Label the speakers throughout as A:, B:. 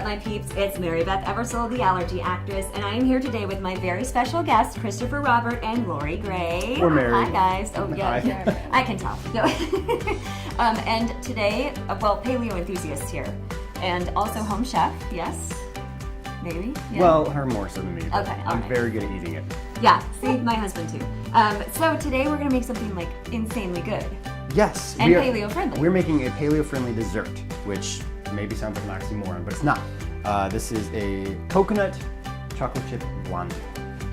A: my peeps? It's Beth Eversole, the Allergy actress, and I am here today with my very special guests, Christopher Robert and Lorrie Gray.
B: We're married.
A: Hi, guys. Oh, yeah.
B: Hi.
A: I can tell. No. And today, well, paleo enthusiast here, and also home chef. Yes. Maybe? Yeah.
B: Well, her more so than me.
A: Okay,
B: I'm
A: alright.
B: very good at eating it.
A: Yeah, see, my husband too. So today we're gonna make something like insanely good.
B: Yes.
A: And paleo friendly.
B: We're making a paleo friendly dessert, which maybe sounds like an oxymoron, but it's not. This is a coconut chocolate chip blondie,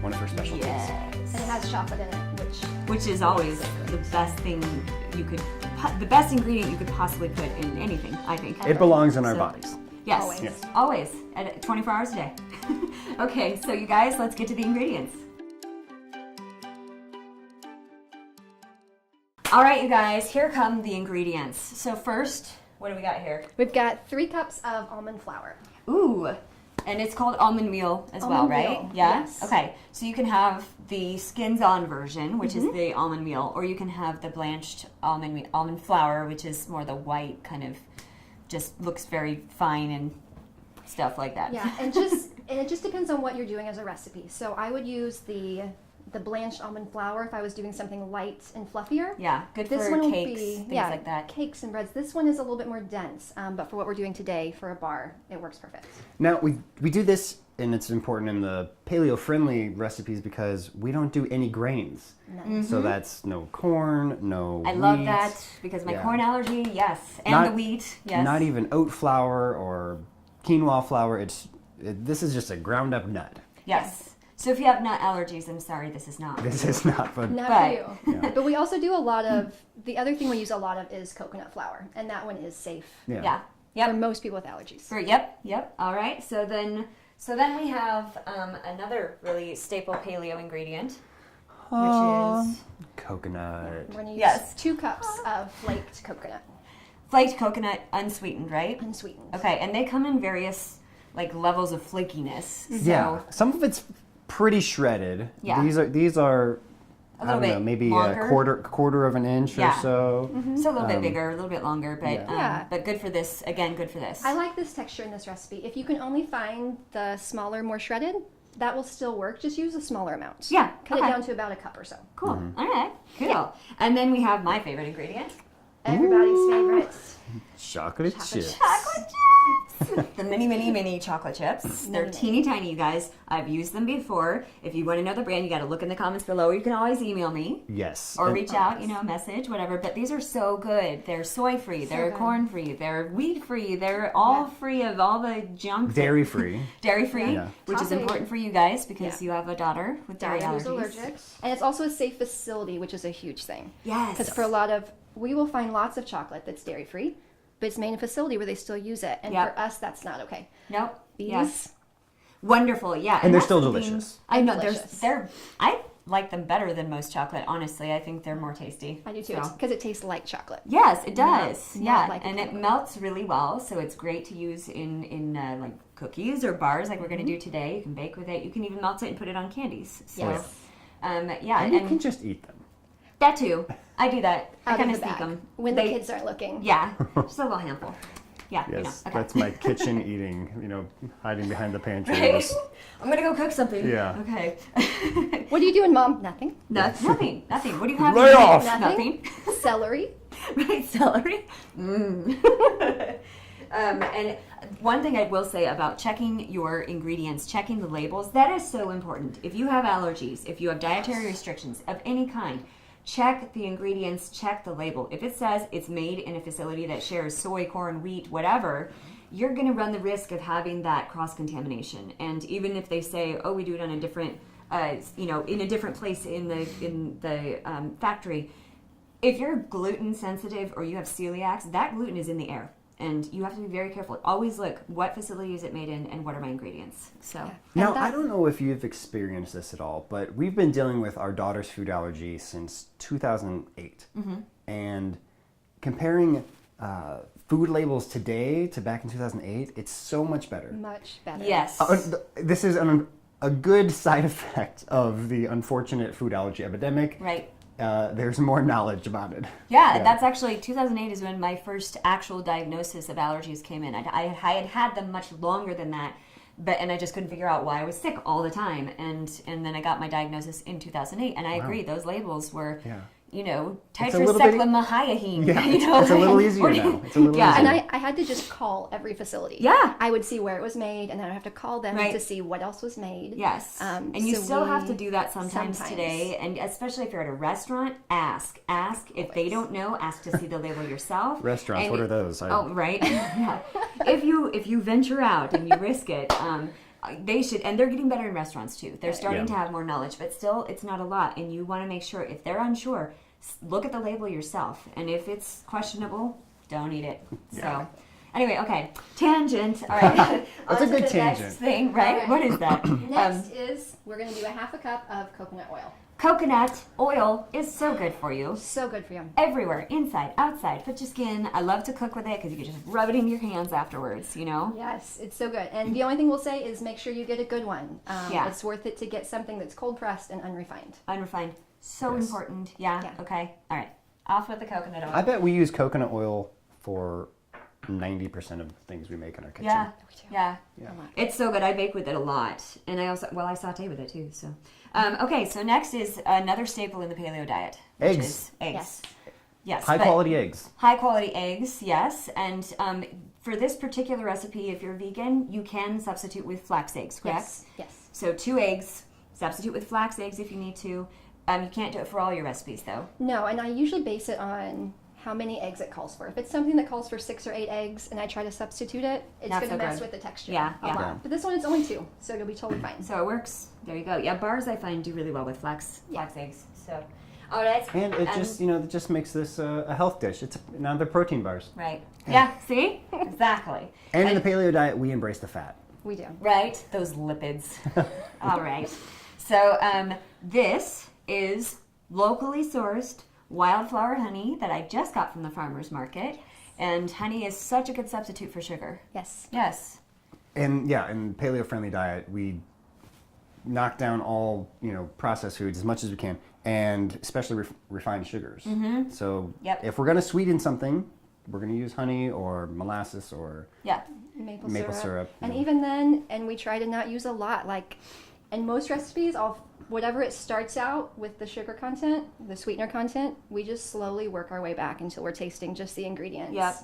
B: one of her specialties.
A: Yes.
C: And it has chocolate in it,
A: Which is always the best thing you could, the best ingredient you could possibly put in anything, I think.
B: It belongs in our
A: So-
B: bodies.
A: Yes,
C: Always.
B: Yes.
A: always, at 24 hours a day. Okay, so you guys, let's get to the ingredients. All right, you guys, here come the ingredients. So first, what do we got here?
C: We've got 3 cups of almond flour.
A: Ooh, and it's called almond meal as well,
C: Almond
A: right?
C: meal,
A: Yeah?
C: yes.
A: Okay, so you can have the skins-on version, which is the almond meal, or you can have the blanched almond flour, which is more the white kind of, just looks very fine and stuff like that.
C: Yeah, and it just depends on what you're doing as a recipe. So I would use the blanched almond flour if I was doing something light and fluffier.
A: Yeah, good
C: This
A: for
C: one will
A: cakes,
C: be
A: things
C: yeah,
A: like that.
C: cakes and breads. This one is a little bit more dense, but for what we're doing today for a bar, it works perfect.
B: Now, we do this, and it's important in the paleo friendly recipes because we don't do any grains.
C: None.
B: So that's no corn, no
A: I love
B: wheat,
A: that because my
B: Yeah.
A: corn allergy, yes, and
B: Not-
A: the wheat, yes.
B: Not even oat flour or quinoa flour. This is just a ground up nut.
A: Yes. So if you have nut allergies, I'm sorry, this is not.
B: This is not fun.
C: Not
A: But-
C: for you. But we also do a lot of, the other thing we use a lot of is coconut flour, and that one is safe
A: Yeah.
C: for
A: Yep.
C: most people with allergies.
A: Yep. All right. So then we have another really staple paleo ingredient, which is
B: Coconut.
C: We're going to use
A: Yes.
C: 2 cups of flaked coconut,
A: flaked coconut, unsweetened, right?
C: unsweetened.
A: Okay, and they come in various like levels of flakiness. So
B: Yeah, some of it's pretty shredded.
A: Yeah.
B: These are
A: A
B: I
A: little
B: don't know,
A: bit
B: maybe
A: longer.
B: a quarter of an inch
A: Yeah.
B: or so.
A: it's a little bit bigger, a little bit longer, but
C: Yeah.
A: but good for this. Again, good for this.
C: I like this texture in this recipe. If you can only find the smaller, more shredded, that will still work. Just use a smaller amount.
A: Yeah,
C: Cut
A: okay.
C: it down to about a cup or so.
A: Cool. All right. Cool. And then we have my favorite ingredient.
C: Everybody's favorite.
B: Chocolate chips.
A: Chocolate chips. The mini chocolate chips. They're teeny tiny, you guys. I've used them before. If you want to know the brand, you got to look in the comments below. Or you can always email me
B: Yes.
A: or
B: And
A: reach out, a message, whatever. But these are so good. They're soy free. They're
C: good.
A: corn free. They're wheat free. They're all free of all the junk.
B: dairy free.
A: Dairy free,
B: Yeah.
A: which is
C: Topping.
A: important for you guys because
C: Yeah.
A: you have a daughter with dairy
C: Daughter who's
A: allergies.
C: allergic. And it's also a safe facility, which is a huge thing.
A: Yes.
C: Because for a lot of, we will find lots of chocolate that's dairy free, but it's made in a facility where they still use it. And
A: Yep.
C: for us, that's not okay.
A: Nope.
C: These,
A: Yes. Wonderful, yeah.
B: And they're
A: that's
B: still
A: something-
B: delicious.
A: I know
C: Delicious.
A: I like them better than most chocolate. Honestly, I think they're more tasty.
C: I do too,
A: So.
C: because it tastes like chocolate.
A: Yes, it does.
C: Not
A: Yeah,
C: like a
A: and it
C: chocolate.
A: melts really well, so it's great to use in like cookies or bars, like we're going to do today. You can bake with it. You can even melt it and put it on candies. So,
C: Yes.
A: yeah,
B: And you can just eat them.
A: that too. I do that. I
C: Out
A: kind
C: of
A: of
C: the
A: sneak
C: bag.
A: them
C: When the kids aren't looking.
A: Yeah, just a little handful. Yeah,
B: Yes,
A: okay.
B: that's my kitchen eating. Hiding behind the pantry.
A: Right? I'm gonna go cook something.
B: Yeah.
A: Okay.
C: What are you doing, Mom? Nothing.
A: Nothing. What do you have?
B: Lay
A: in your
B: off.
A: mix?
C: Nothing. Celery.
A: Right, celery. And one thing I will say about checking your ingredients, checking the labels, that is so important. If you have allergies, if you have dietary restrictions of any kind, check the ingredients, check the label. If it says it's made in a facility that shares soy, corn, wheat, whatever, you're going to run the risk of having that cross-contamination. And even if they say, oh, we do it on a different, in a different place in the factory, if you're gluten sensitive or you have celiacs, that gluten is in the air. And you have to be very careful. Always look, what facility is it made in and what are my ingredients? So,
B: Now,
C: And
B: I
C: that-
B: don't know if you've experienced this at all, but we've been dealing with our daughter's food allergy since 2008. And comparing food labels today to back in 2008, it's so much better.
C: Much better.
A: yes.
B: This is a good side effect of the unfortunate food allergy epidemic.
A: Right.
B: there's more knowledge about it.
A: Yeah, that's actually 2008 is when my first actual diagnosis of allergies came in. I had had them much longer than that, and I just couldn't figure out why I was sick all the time. And then I got my diagnosis in 2008, and I agree, those labels were, tetracyclomyhine.
B: Yeah, it's a little easier now. It's a little easier.
C: And I had to just call every facility.
A: Yeah.
C: I would see where it was made, and then I'd have to call them
A: Right.
C: to see what else was made.
A: Yes. And you still have to do that sometimes today. And especially if you're at a restaurant, ask. If they don't know, ask to see the label yourself.
B: Restaurants, what are those?
A: Right. Yeah. If you venture out and you risk it, they should, and they're getting better in restaurants too. They're starting to have more knowledge, but still, it's not a lot. And you want to make sure, if they're unsure, look at the label yourself. And if it's questionable, don't eat it. So, anyway, okay, tangent. All right,
B: That's
A: on
B: a good
A: to the
B: tangent.
A: Next thing, right?
C: Right.
A: What is that?
C: Next is we're going to do a half a cup of coconut oil.
A: Coconut oil is so good for you.
C: So good for you.
A: Everywhere, inside, outside, put your skin. I love to cook with it because you can just rub it in your hands afterwards,
C: Yes, it's so good. And the only thing we'll say is make sure you get a good one. It's worth it to get something that's cold pressed and unrefined.
A: Unrefined. So important. Yeah. Okay. All right. Off with the coconut oil.
B: I bet we use coconut oil for 90% of the things we make in our kitchen.
A: Yeah. It's so good. I bake with it a lot. And I saute with it too. So, okay. So next is another staple in the paleo diet. Which
B: Eggs.
A: is eggs. Yes.
B: High quality eggs.
A: High quality eggs, yes. And for this particular recipe, if you're vegan, you can substitute with flax eggs, correct?
C: Yes.
A: So 2 eggs, substitute with flax eggs if you need to. You can't do it for all your recipes, though.
C: No, and I usually base it on how many eggs it calls for. If it's something that calls for 6 or 8 eggs and I try to substitute it, it's going to mess with the texture a lot. But this one is only 2, so it'll be totally fine.
A: So it works. There you go. Yeah, bars I find do really well with flax eggs. So, all right.
B: And it it just makes this a health dish. It's another protein bars.
A: Right. Yeah, see? Exactly.
B: And in the paleo diet, we embrace the fat.
C: We do.
A: Right? Those lipids. All right. So this is locally sourced wildflower honey that I just got from the farmer's market. And honey is such a good substitute for sugar.
C: Yes.
B: And in paleo friendly diet, we knock down all processed foods as much as we can, and especially refined sugars.
A: Mm-hmm.
B: So if we're going to sweeten something, we're going to use honey or molasses or maple syrup.
C: And even then, we try to not use a lot. Like in most recipes, whatever it starts out with the sugar content, the sweetener content, we just slowly work our way back until we're tasting just the ingredients.
A: Yep.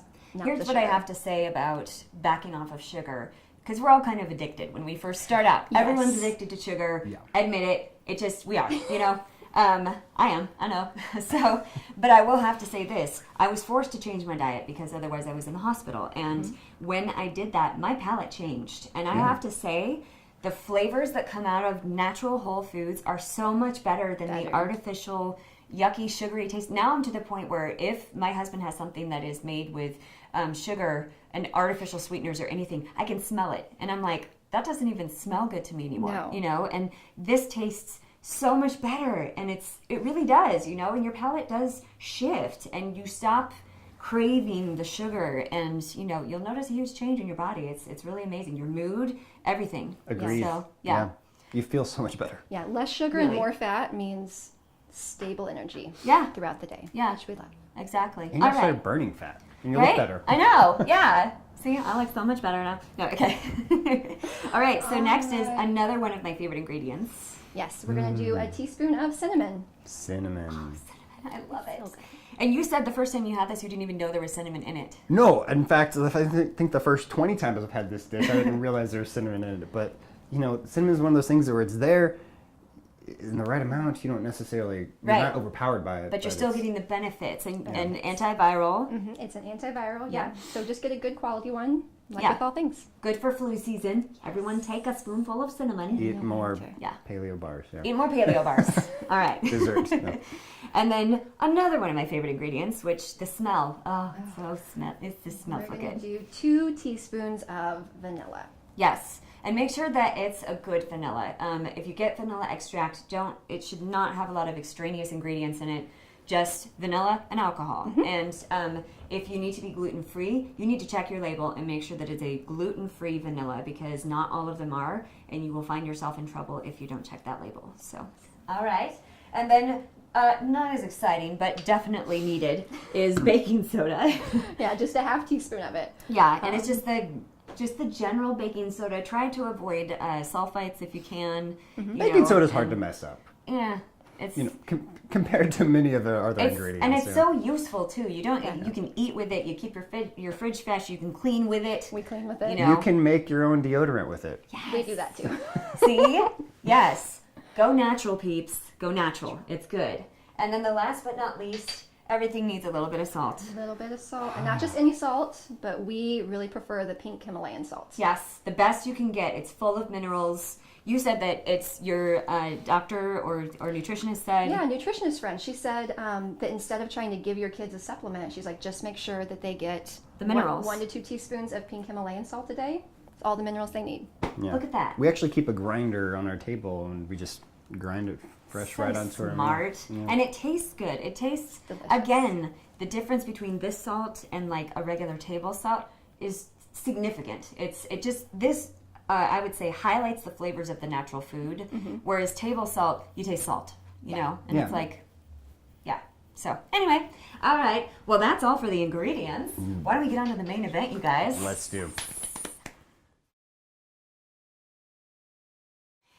A: Here's what I have to say about backing off of sugar, because we're all kind of addicted when we first start out.
C: Yes.
A: Everyone's addicted to sugar. Yeah. Admit it. We are, I am, I know. So, but I will have to say this. I was forced to change my diet because otherwise I was in the hospital. And when I did that, my palate changed. And I have to say, the flavors that come out of natural whole foods are so much better than the artificial, yucky, sugary taste. Now I'm to the point where if my husband has something that is made with sugar and artificial sweeteners or anything, I can smell it. And I'm like, that doesn't even smell good to me anymore.
C: No.
A: And this tastes so much better. And it really does, and your palate does shift and you stop craving the sugar, and you'll notice a huge change in your body. It's really amazing. Your mood, everything.
B: Agreed.
A: So,
B: you feel so much better.
C: Yeah, less sugar and more fat means stable energy. Throughout the day.
A: Yeah,
C: which we love.
A: Exactly.
B: And you start burning fat, and you look better.
A: I know. Yeah. See, I look so much better now. No, okay. All right. So next is another one of my favorite ingredients.
C: Yes, we're gonna do a teaspoon of cinnamon.
B: Cinnamon.
A: I love it. So and you said the first time you had this, you didn't even know there was cinnamon in it.
B: No, in fact, I think the first 20 times I've had this dish, I didn't realize there was cinnamon in it. But, cinnamon is one of those things where it's there in the right amount. You don't necessarily, you're not overpowered by it.
A: But you're still getting the benefits and antiviral.
C: Mm-hmm. It's an antiviral, yeah. So just get a good quality one, with all things.
A: Good for flu season. Everyone take a spoonful of cinnamon.
B: Eat more paleo bars. Yeah.
A: Eat more paleo bars. All right.
B: Desserts. No.
A: And then another one of my favorite ingredients, which the smell. Oh, it's the smell for good.
C: We're going to do 2 teaspoons of vanilla.
A: Yes. And make sure that it's a good vanilla. If you get vanilla extract, it should not have a lot of extraneous ingredients in it. Just vanilla and alcohol. Mm-hmm. And if you need to be gluten-free, you need to check your label and make sure that it's a gluten-free vanilla, because not all of them are, and you will find yourself in trouble if you don't check that label. So, all right. And then Not as exciting, but definitely needed, is baking soda.
C: Yeah, just a half teaspoon of it.
A: Yeah, and it's just the general baking soda. Try to avoid sulfites if you can.
B: Baking soda is hard to mess up.
A: Yeah, it's
B: Compared to many of the other ingredients.
A: and it's so useful too. You don't you can eat with it. You keep your fridge fresh. You can clean with it.
C: We clean with it.
A: You know.
B: You can make your own deodorant with it.
A: Yes.
C: We do that too.
A: See? Yes. Go natural, peeps. Go natural. It's good. And then the last but not least, everything needs a little bit of salt.
C: A little bit of salt, and not just any salt, but we really prefer the pink Himalayan salt.
A: Yes, the best you can get. It's full of minerals. You said that it's your doctor or nutritionist said.
C: Yeah, nutritionist friend. She said that instead of trying to give your kids a supplement, she's like, just make sure that they get
A: The minerals.
C: 1 to 2 teaspoons of pink Himalayan salt a day. It's all the minerals they need.
B: Yeah.
A: Look at that.
B: We actually keep a grinder on our table, and we just grind it fresh
A: So
B: right onto our meal.
A: smart.
B: Yeah.
A: And it tastes good. It tastes,
C: Delicious.
A: again, the difference between this salt and like a regular table salt is significant. This I would say highlights the flavors of the natural food, whereas table salt, you taste salt, you know? And
B: Yeah.
A: it's like, yeah. So anyway, all right. Well, that's all for the ingredients. Why don't we get on to the main event, you guys?
B: Let's do.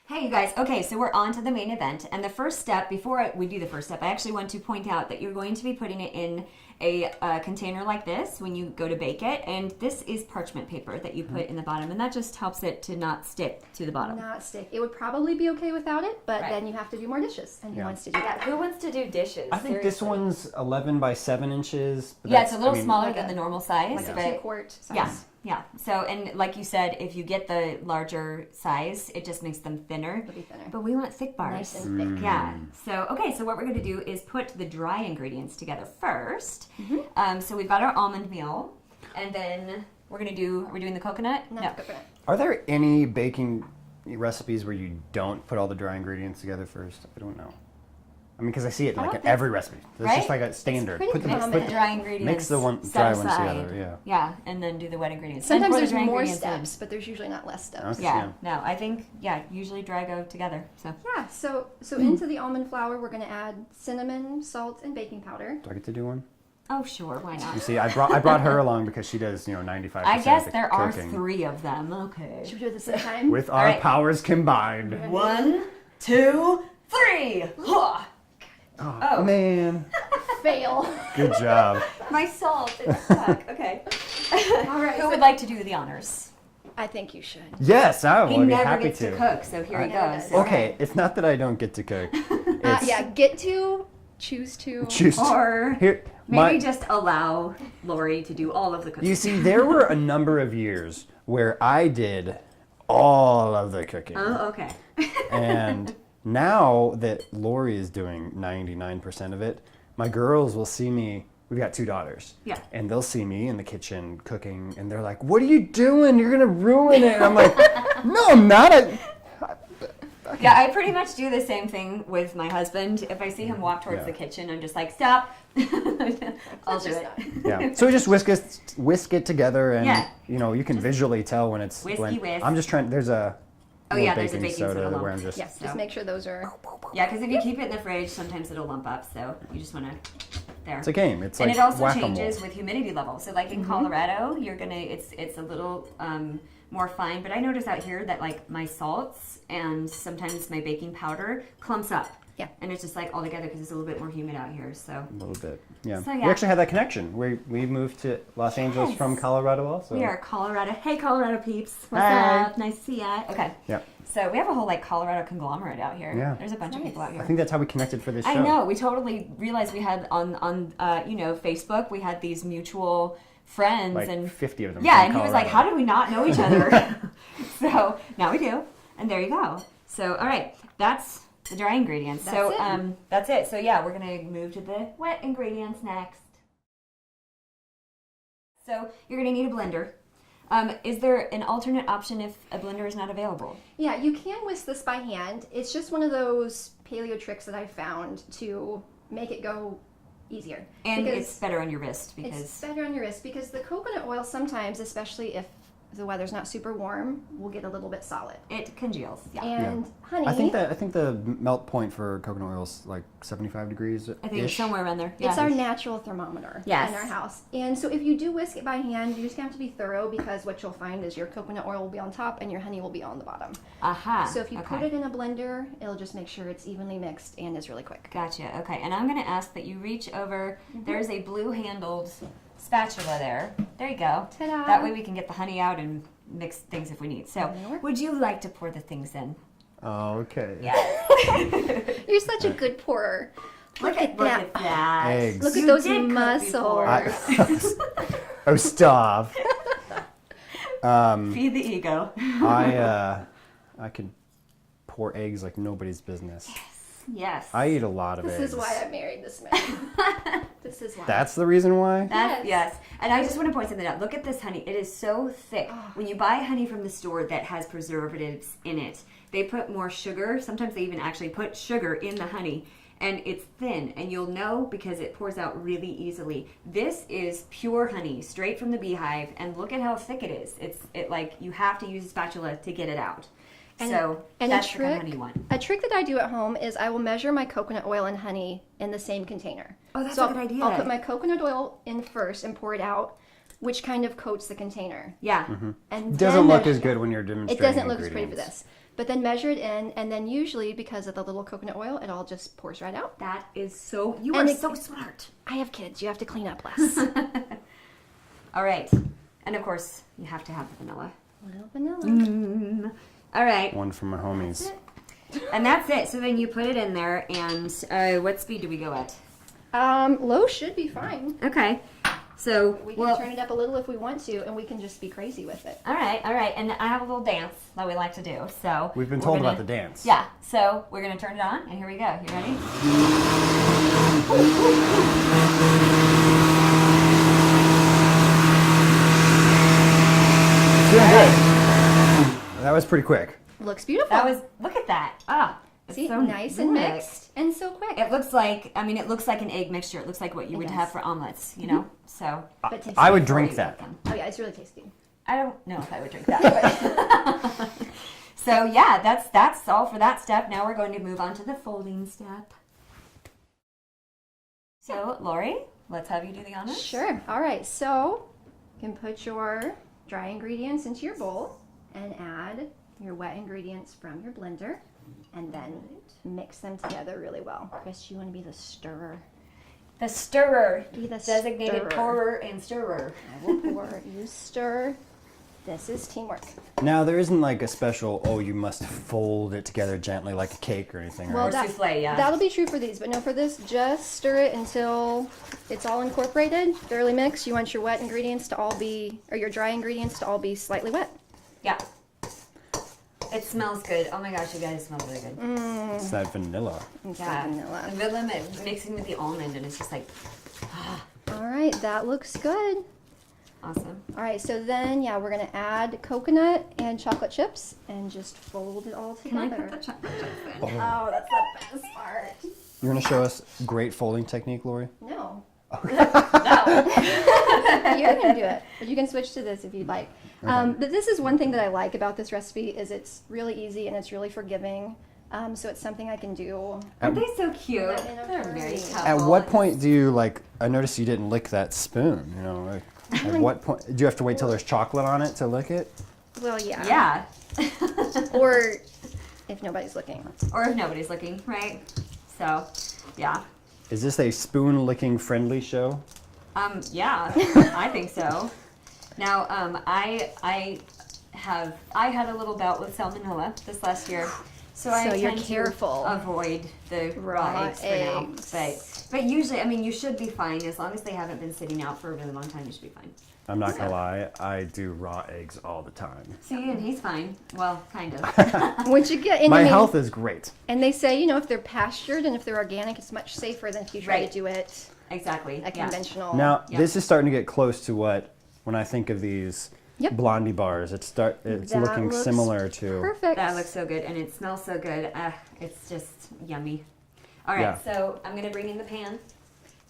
A: Hey, you guys. Okay, so we're on to the main event. And the first step, before we do the first step, I actually want to point out that you're going to be putting it in a container like this when you go to bake it. And this is parchment paper that you put in the bottom. And that just helps it to not stick to the bottom.
C: Not stick. It would probably be okay without it, but
A: Right.
C: then you have to do more dishes. And who
B: Yeah.
C: wants to do that?
A: Who wants to do dishes?
B: I think this one's 11 by 7 inches. But
A: Yeah, it's a
B: that's-
A: little
B: I mean,
A: smaller
C: like
A: than
C: a-
A: the normal size.
C: Like a
A: but
C: 2-quart size.
A: yeah, yeah. So, and like you said, if you get the larger size, it just makes them thinner.
C: It'll be thinner.
A: But we want thick bars.
C: Nice and thick.
A: Yeah. So, okay, so what we're going to do is put the dry ingredients together first. So we've got our almond meal, and then we're going to do, are we doing the coconut?
C: Not the coconut.
B: Are there any baking recipes where you don't put all the dry ingredients together first? I don't know. I mean, because I see it
C: I
B: like
C: don't
B: in
C: think-
B: every recipe. It's
A: Right?
B: just like a standard.
C: pretty
B: Put the,
C: common.
A: Mix
B: put,
A: the dry ingredients.
B: mix the one
A: set
B: dry ones
A: aside.
B: together, yeah.
A: Yeah, and then do the wet ingredients.
C: Sometimes
A: Then pour the
C: there's
A: dry
C: more
A: ingredients in.
C: steps, but there's usually not less steps.
B: Okay.
A: Yeah, no, I think, usually dry go together. So,
C: Yeah, so into the almond flour, we're going to add cinnamon, salt, and baking powder.
B: Do I get to do one?
A: oh, sure, why not?
B: You see, I brought her along because she does, 95%
A: I guess
B: of the
A: there are
B: cooking.
A: 3 of them. Okay.
C: Should we do it at the same time?
B: With our
A: right.
B: powers combined.
A: 1, 2, 3. Huh.
B: Oh, man.
C: Fail.
B: Good job.
A: My salt is stuck. Okay.
C: All right.
A: Who
C: so
A: would like to do the honors?
C: I think you should.
B: Yes, I
A: He
B: would be
A: never
B: happy
A: gets to cook, so here he
C: never
A: goes.
C: does.
B: Okay, it's not that I don't get to cook. It's
C: Yeah, get to, choose to.
B: choose to-
A: Or
B: Here,
A: maybe just allow Lorrie to do all of the cooking.
B: You see, there were a number of years where I did all of the cooking.
A: Oh, okay.
B: And now that Lorrie is doing 99% of it, my girls will see me. We've got 2 daughters.
A: Yeah.
B: And they'll see me in the kitchen cooking, and they're like, "What are you doing? You're going to ruin it." And I'm like, "No, I'm not."
A: Yeah, I pretty much do the same thing with my husband. If I see him walk towards
B: Yeah.
A: the kitchen, I'm just like, stop. I'll do it.
B: Yeah. So we just whisk it together, and
A: Yeah.
B: you can visually tell when it's.
A: Whiskey
B: when,
A: whisk.
B: I'm just trying. There's a.
A: Oh,
B: little
A: yeah, there's a baking soda lump.
B: where I'm just.
C: Yeah,
A: So-
C: just make sure those are.
A: Yeah, because if you keep it in the fridge, sometimes it'll lump up. So you just want to there.
B: It's a game. It's
A: And
B: like
A: it also
B: whack-a-mole.
A: changes with humidity level. So like in Colorado, you're gonna it's a little more fine. But I notice out here that like my salts and sometimes my baking powder clumps up.
C: Yeah.
A: And it's just like all together because it's a little bit more humid out here. So
B: A little bit, yeah.
A: So,
B: We
A: yeah.
B: actually had that connection. We moved to Los Angeles
A: Yes.
B: from Colorado also.
A: we are Colorado. Hey, Colorado peeps. What's
B: Hi.
A: up? Nice to see ya. Okay.
B: Yeah.
A: So we have a whole like Colorado conglomerate out here.
B: Yeah.
A: There's a bunch of people out here.
B: I think that's how we connected for this show.
A: I know. We totally realized we had on Facebook. We had these mutual friends
B: Like
A: and
B: 50 of them.
A: yeah,
B: from
A: and he was like,
B: Colorado.
A: "How did we not know each other?" So now we do, and there you go. So all right, that's the dry ingredients.
C: That's it.
A: That's it. So yeah, we're gonna move to the wet ingredients next. So you're gonna need a blender. Is there an alternate option if a blender is not available?
C: Yeah, you can whisk this by hand. It's just one of those paleo tricks that I found to make it go easier.
A: And
C: Because
A: it's better on your wrist
C: it's
A: because
C: better on your wrist because the coconut oil sometimes, especially if the weather's not super warm, will get a little bit solid.
A: It congeals. Yeah.
C: And honey,
B: I think the melt point for coconut oil is like 75 degrees.
A: I think it's somewhere around there.
C: it's our natural thermometer
A: Yes.
C: in our house. And so if you do whisk it by hand, you just have to be thorough because what you'll find is your coconut oil will be on top and your honey will be on the bottom.
A: Aha.
C: So if you put it in a blender, it'll just make sure it's evenly mixed and is really quick.
A: Gotcha. Okay. And I'm going to ask that you reach over. There's a blue handled spatula there. There you go.
C: Ta-da.
A: That way we can get the honey out and mix things if we need. So, would you like to pour the things in?
B: Oh, okay.
A: Yeah.
C: You're such a good pourer. Look at that.
B: Eggs.
C: Look at
A: You
C: those
A: did cook
C: muscles.
A: before.
B: Oh, stop.
A: Feed the ego.
B: I can pour eggs like nobody's business.
A: Yes.
B: I eat a lot of
C: This
B: eggs.
C: is why I married this man. This is why.
B: That's the reason why?
A: Yes. And I just want to point something out. Look at this honey. It is so thick. When you buy honey from the store that has preservatives in it, they put more sugar. Sometimes they even actually put sugar in the honey. And it's thin. And you'll know because it pours out really easily. This is pure honey, straight from the beehive. And look at how thick it is. It like you have to use a spatula to get it out. So that's the kind of honey one.
C: A trick that I do at home is I will measure my coconut oil and honey in the same container.
A: Oh, that's
C: so
A: a good idea.
C: I'll put my coconut oil in first and pour it out, which kind of coats the container.
A: Yeah.
C: And
B: It doesn't
C: then
B: look as good when you're demonstrating
C: It doesn't look as pretty for
B: ingredients.
C: this. But then measure it in, and then usually because of the little coconut oil, it all just pours right out.
A: That is so. You
C: And
A: are
C: it-
A: so smart.
C: I have kids. You have to clean up less.
A: All right. And of course, you have to have the vanilla.
C: Little vanilla.
A: All right.
B: One from my homies.
A: And that's it. So then you put it in there, and what speed do we go at?
C: Low should be fine.
A: Okay. So,
C: We can turn it up a little if we want to, and we can just be crazy with it.
A: all right. And I have a little dance that we like to do. So
B: We've been
A: we're
B: told
A: gonna-
B: about the dance.
A: Yeah. So we're gonna turn it on, and here we go. You ready?
B: Doing good. That was pretty quick.
C: Looks beautiful.
A: That was. Look at that. It's
C: See,
A: so
C: nice and
A: good.
C: mixed and so quick.
A: It looks like. I mean, it looks like an egg mixture. It looks like what you would
C: does.
A: have for omelets. You know. So.
C: But tasty.
B: I would drink that.
C: Oh yeah, it's really tasty.
A: I don't know if I would drink that. But so yeah, that's all for that step. Now we're going to move on to the folding step. So Lori, let's have you do the honors.
C: Sure. All right. So you can put your dry ingredients into your bowl and add your wet ingredients from your blender, and then mix them together really well. Chris, you want to be the stirrer.
A: The stirrer.
C: Be the
A: Designated
C: stirrer.
A: pourer and stirrer.
C: I will pour. You stir. This is teamwork.
B: Now, there isn't like a special, oh, you must fold it together gently like a cake or anything,
C: Well,
B: right?
A: Or souffle, yeah.
C: That'll be true for these, but no, for this, just stir it until it's all incorporated, thoroughly mixed. You want your wet ingredients to all be, or your dry ingredients to all be slightly wet.
A: Yeah. It smells good. Oh my gosh, you guys, it smells really good.
B: It's that vanilla.
C: It's
A: Yeah.
C: the vanilla.
A: The vanilla mixing with the almond, and it's just like
C: All right, that looks good.
A: awesome.
C: All right, so then, yeah, we're gonna add coconut and chocolate chips and just fold it all
A: Can I
C: together.
A: put the chocolate chips in?
C: Oh, that's the best part.
B: You're going to show us great folding technique, Lori?
C: No,
A: No.
C: you're gonna do it, but you can switch to this if you'd like. But this is one thing that I like about this recipe is it's really easy and it's really forgiving. So it's something I can do.
A: Aren't they so cute?
C: Yeah, in a
A: They're very
C: hurry.
A: couple.
B: At what point do you, like, I noticed you didn't lick that spoon, you know? Like, at what point, do you have to wait till there's chocolate on it to lick it?
C: Well, yeah.
A: Yeah.
C: Or if nobody's looking.
A: Or if nobody's looking, right? So, yeah.
B: Is this a spoon licking friendly show?
A: Yeah, I think so. Now, I had a little bout with salmonella this last year, so I
C: So you're
A: tend
C: careful.
A: to avoid the raw eggs for now. But usually, I mean, you should be fine as long as they haven't been sitting out for a really long time. You should be fine.
B: I'm not gonna lie, I do raw eggs all the time.
A: See, and he's fine. Well, kind of.
C: Once you get in,
B: My health is great.
C: and they say, you know, if they're pastured and if they're organic, it's much safer than if you try
A: Right.
C: to do it
A: Exactly.
C: a
A: Yeah.
C: conventional.
B: Now,
A: Yep.
B: this is starting to get close to what, when I think of these
C: Yep.
B: Blondie bars, it's
C: That
B: looking
C: looks
B: similar to.
C: Perfect.
A: That looks so good, and it smells so good. It's just yummy. All right,
B: Yeah.
A: so I'm gonna bring in the pan.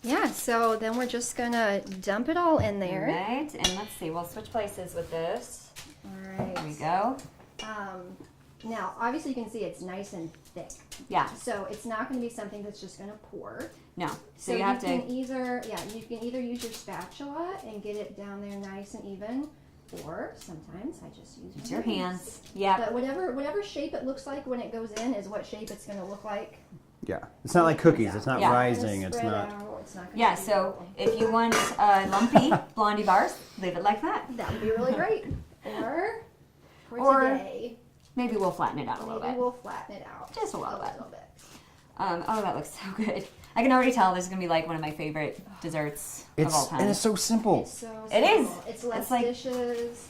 C: Yeah, so then we're just gonna dump it all in
A: All
C: there.
A: right, and let's see. We'll switch places with this.
C: All right.
A: There we go.
C: Now, obviously, you can see it's nice and thick.
A: Yeah.
C: So it's not going to be something that's just going to pour.
A: No. So you have to.
C: Can either, you can either use your spatula and get it down there nice and even, or sometimes I just use
A: your hands. Yeah.
C: But whatever shape it looks like when it goes in is what shape it's going to look like.
B: Yeah. It's not like cookies. It's not
A: Yeah.
B: rising. It's
C: Spread
B: not.
C: out, it's not gonna
A: Yeah.
C: be
A: So
C: beautiful.
A: if you want Lumpy Blondie bars, leave it like that.
C: That would be really great. Or for
A: Or
C: today,
A: maybe we'll flatten it out a little
C: maybe
A: bit.
C: we'll flatten it out
A: Just a little bit.
C: bit.
A: Oh, that looks so good. I can already tell this is gonna be like one of my favorite desserts of all time.
B: And it's so simple.
C: It's so
A: It is.
C: simple. It's less
A: It's like-
C: dishes.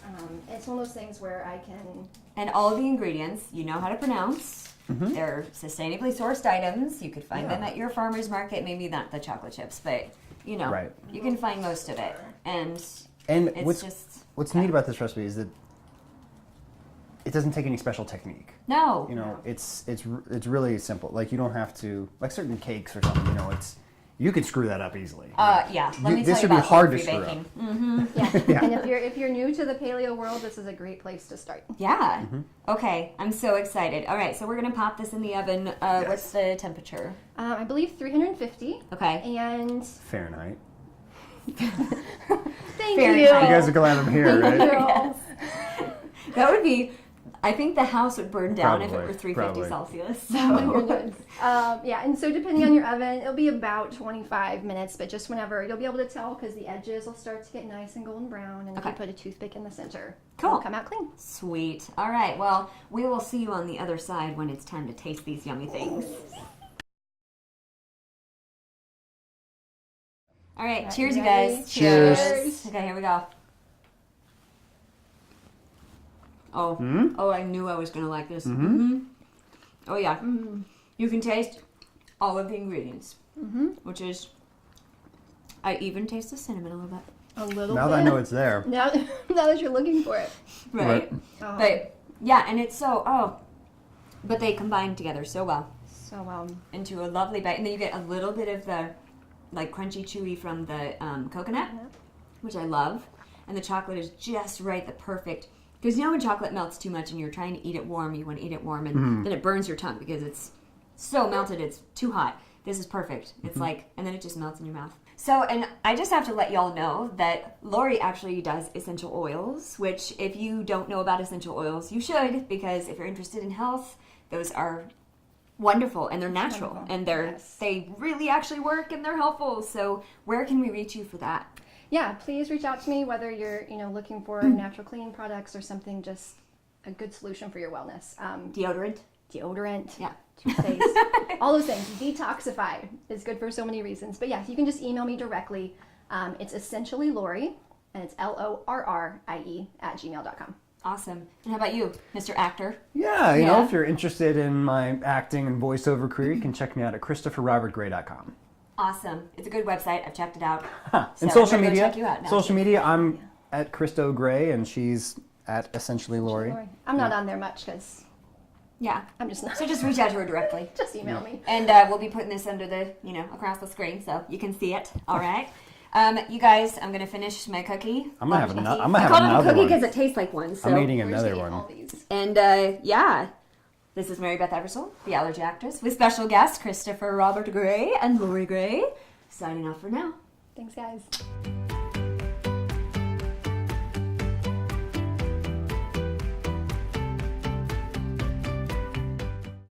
C: It's one of those things where I can.
A: And all of the ingredients you know how to pronounce. They're sustainably sourced items. You could find them at your farmer's market. Maybe not the chocolate chips, but you know,
B: Right.
A: you can find most of it. And it's
B: what's
A: just
B: what's neat about this recipe is that it doesn't take any special technique.
A: no.
B: You know, it's really simple. Like you don't have to like certain cakes or something. You know, you could screw that up easily.
A: Yeah. Let me
B: This
A: tell you
B: would be
A: about
B: hard to
A: gluten-free
B: screw
A: baking.
B: up.
C: Yeah. And if you're new to the paleo world, this is a great place to start.
A: Yeah. Okay. I'm so excited. All right. So we're gonna pop this in the oven. What's the temperature?
C: I believe 350.
A: Okay.
C: And
B: Fahrenheit.
C: thank
A: Fahrenheit.
C: you.
B: You guys are glad I'm here, right?
C: Girl.
A: That would be. I think the house would burn down if it
B: Probably,
A: were 350
B: probably.
A: Celsius.
C: Oh my goodness. Yeah, and so depending on your oven, it'll be about 25 minutes, but just whenever you'll be able to tell because the edges will start to get nice and golden brown, and if
A: Okay.
C: you put a toothpick in the center,
A: Cool.
C: it'll come out clean.
A: Sweet. All right. Well, we will see you on the other side when it's time to taste these yummy things. All right.
C: Right,
A: Cheers, you
C: ready?
A: guys.
B: Cheers.
A: Okay, here we go. Oh, oh! I knew I was gonna like this. Oh yeah. You can taste all of the ingredients, which is. I even taste the cinnamon a little bit.
C: A little
B: Now
C: bit.
B: that I know it's there.
C: Now that you're looking for it.
A: Right.
C: Oh,
A: But yeah, and it's so but they combine together so well
C: so
A: into a lovely bite, and then you get a little bit of the like crunchy chewy from the coconut, which I love, and the chocolate is just right, the perfect. Because you know when chocolate melts too much and you're trying to eat it warm, you want to eat it warm, and then it burns your tongue because it's so melted, it's too hot. This is perfect. It's like, and then it just melts in your mouth. So, and I just have to let y'all know that Lorrie actually does essential oils, which if you don't know about essential oils, you should, because if you're interested in health, those are wonderful and they're natural
C: Wonderful.
A: and
C: Yes.
A: they really actually work and they're helpful. So where can we reach you for that?
C: yeah, please reach out to me whether you're looking for natural cleaning products or something just a good solution for your wellness. Deodorant,
A: Yeah.
C: toothpaste, all those things. Detoxify is good for so many reasons. But yeah, you can just email me directly. It's essentially Lorrie, and it's LORRIE @gmail.com.
A: Awesome. And how about you, Mr. Actor?
B: Yeah, you know,
A: Yeah.
B: if you're interested in my acting and voiceover career, you can check me out at ChristopherRobertGray.com.
A: Awesome. It's a good website. I've checked it out.
B: And
A: So
B: social
A: I'm gonna go
B: media.
A: check you out now.
B: Social media, I'm at Christo Gray, and she's at Essentially Lorrie.
C: I'm not on there much because
A: Yeah.
C: I'm just not.
A: So just reach out to her directly.
C: Just email me.
A: And we'll be putting this under the, across the screen so you can see it. All right. You guys, I'm going to finish my cookie.
B: I'm gonna have another. I'm
A: I
B: gonna have
A: call it a
B: another
A: cookie
B: one.
A: because it tastes like one. So.
B: I'm eating
C: We're just
B: another
C: eating
B: one.
C: all these.
A: And yeah, this is Mary Beth Eversole, the Allergy actress, with special guests Christopher Robert Gray and Lorrie Gray. Signing off for now.
C: Thanks, guys.